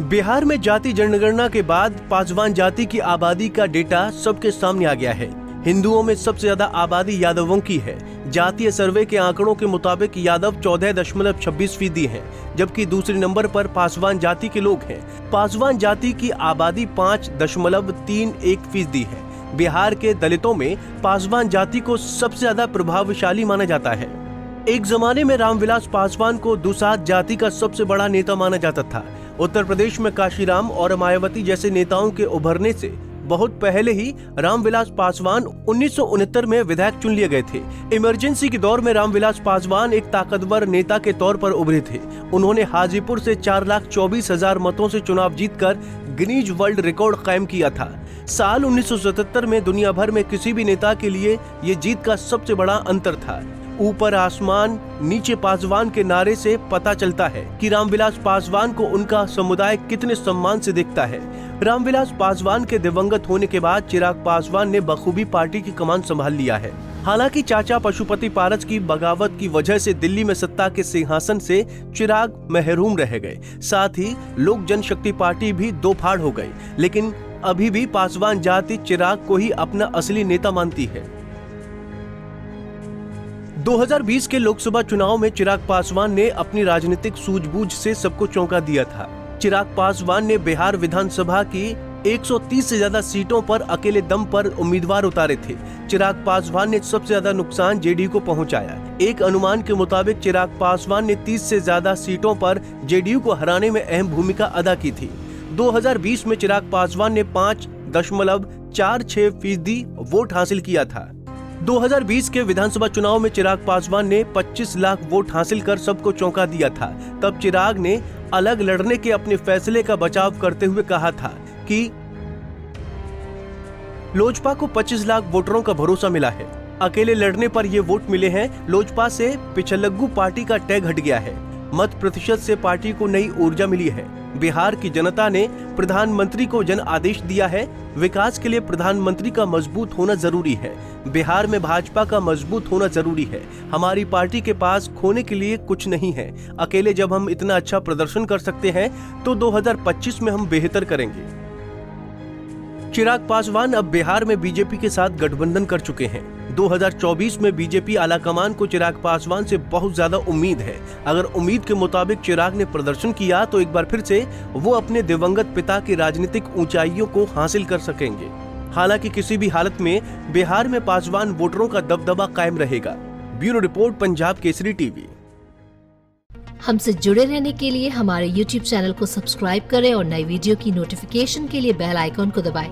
बिहार में जाति जनगणना के बाद पासवान जाति की आबादी का डेटा सबके सामने आ गया है। हिंदुओं में सबसे ज्यादा आबादी यादवों की है। जातीय सर्वे के आंकड़ों के मुताबिक यादव 14.26% हैं, जबकि दूसरे नंबर पर पासवान जाति के लोग हैं। पासवान जाति की आबादी 5.31% है। बिहार के दलितों में पासवान जाति को सबसे ज्यादा प्रभावशाली माना जाता है। एक जमाने में रामविलास पासवान को दुसाध जाति का सबसे बड़ा नेता माना जाता था। उत्तर प्रदेश में काशीराम और मायावती जैसे नेताओं के उभरने से बहुत पहले ही रामविलास पासवान 1969 में विधायक चुन लिए गए थे। इमरजेंसी के दौर में रामविलास पासवान एक ताकतवर नेता के तौर पर उभरे थे। उन्होंने हाजीपुर से 4,24,000 मतों से चुनाव जीतकर गिनीज वर्ल्ड रिकॉर्ड कायम किया था। साल 1977 में दुनिया भर में किसी भी नेता के लिए ये जीत का सबसे बड़ा अंतर था। ऊपर आसमान नीचे पासवान के नारे से पता चलता है कि रामविलास पासवान को उनका समुदाय कितने सम्मान से देखता है। रामविलास पासवान के दिवंगत होने के बाद चिराग पासवान ने बखूबी पार्टी की कमान संभाल लिया है। हालांकि चाचा पशुपति पारस की बगावत की वजह से दिल्ली में सत्ता के सिंहासन से चिराग महरूम रह गए। साथ ही लोक जनशक्ति पार्टी भी दो फाड़ हो गई, लेकिन अभी भी पासवान जाति चिराग को ही अपना असली नेता मानती है। 2020 के लोकसभा चुनाव में चिराग पासवान ने अपनी राजनीतिक सूझबूझ से सबको चौंका दिया था। चिराग पासवान ने बिहार विधानसभा की 130 से ज्यादा सीटों पर अकेले दम पर उम्मीदवार उतारे थे। चिराग पासवान ने सबसे ज्यादा नुकसान जेडीयू को पहुंचाया। एक अनुमान के मुताबिक चिराग पासवान ने 30 से ज्यादा सीटों पर जेडीयू को हराने में अहम भूमिका अदा की थी। 2020 में चिराग पासवान ने 5.46% वोट हासिल किया था। 2020 के विधानसभा चुनाव में चिराग पासवान ने 25 लाख वोट हासिल कर सबको चौंका दिया था। तब चिराग ने अलग लड़ने के अपने फैसले का बचाव करते हुए कहा था कि लोजपा को 25 लाख वोटरों का भरोसा मिला है। अकेले लड़ने पर ये वोट मिले हैं। लोजपा से पिछलग्गू पार्टी का टैग हट गया है। मत प्रतिशत से पार्टी को नई ऊर्जा मिली है। बिहार की जनता ने प्रधानमंत्री को जन आदेश दिया है। विकास के लिए प्रधानमंत्री का मजबूत होना जरूरी है। बिहार में भाजपा का मजबूत होना जरूरी है। हमारी पार्टी के पास खोने के लिए कुछ नहीं है। अकेले जब हम इतना अच्छा प्रदर्शन कर सकते हैं तो 2025 में हम बेहतर करेंगे। चिराग पासवान अब बिहार में बीजेपी के साथ गठबंधन कर चुके हैं। 2024 में बीजेपी आलाकमान को चिराग पासवान से बहुत ज्यादा उम्मीद है। अगर उम्मीद के मुताबिक चिराग ने प्रदर्शन किया तो एक बार फिर से वो अपने दिवंगत पिता की राजनीतिक ऊंचाइयों को हासिल कर सकेंगे। हालांकि किसी भी हालत में बिहार में पासवान वोटरों का दबदबा कायम रहेगा। Bureau report, Punjab Kesari TV. हमसे जुड़े रहने के लिए हमारे YouTube चैनल को सब्सक्राइब करें और नई वीडियो की नोटिफिकेशन के लिए बेल आइकॉन को दबाएं।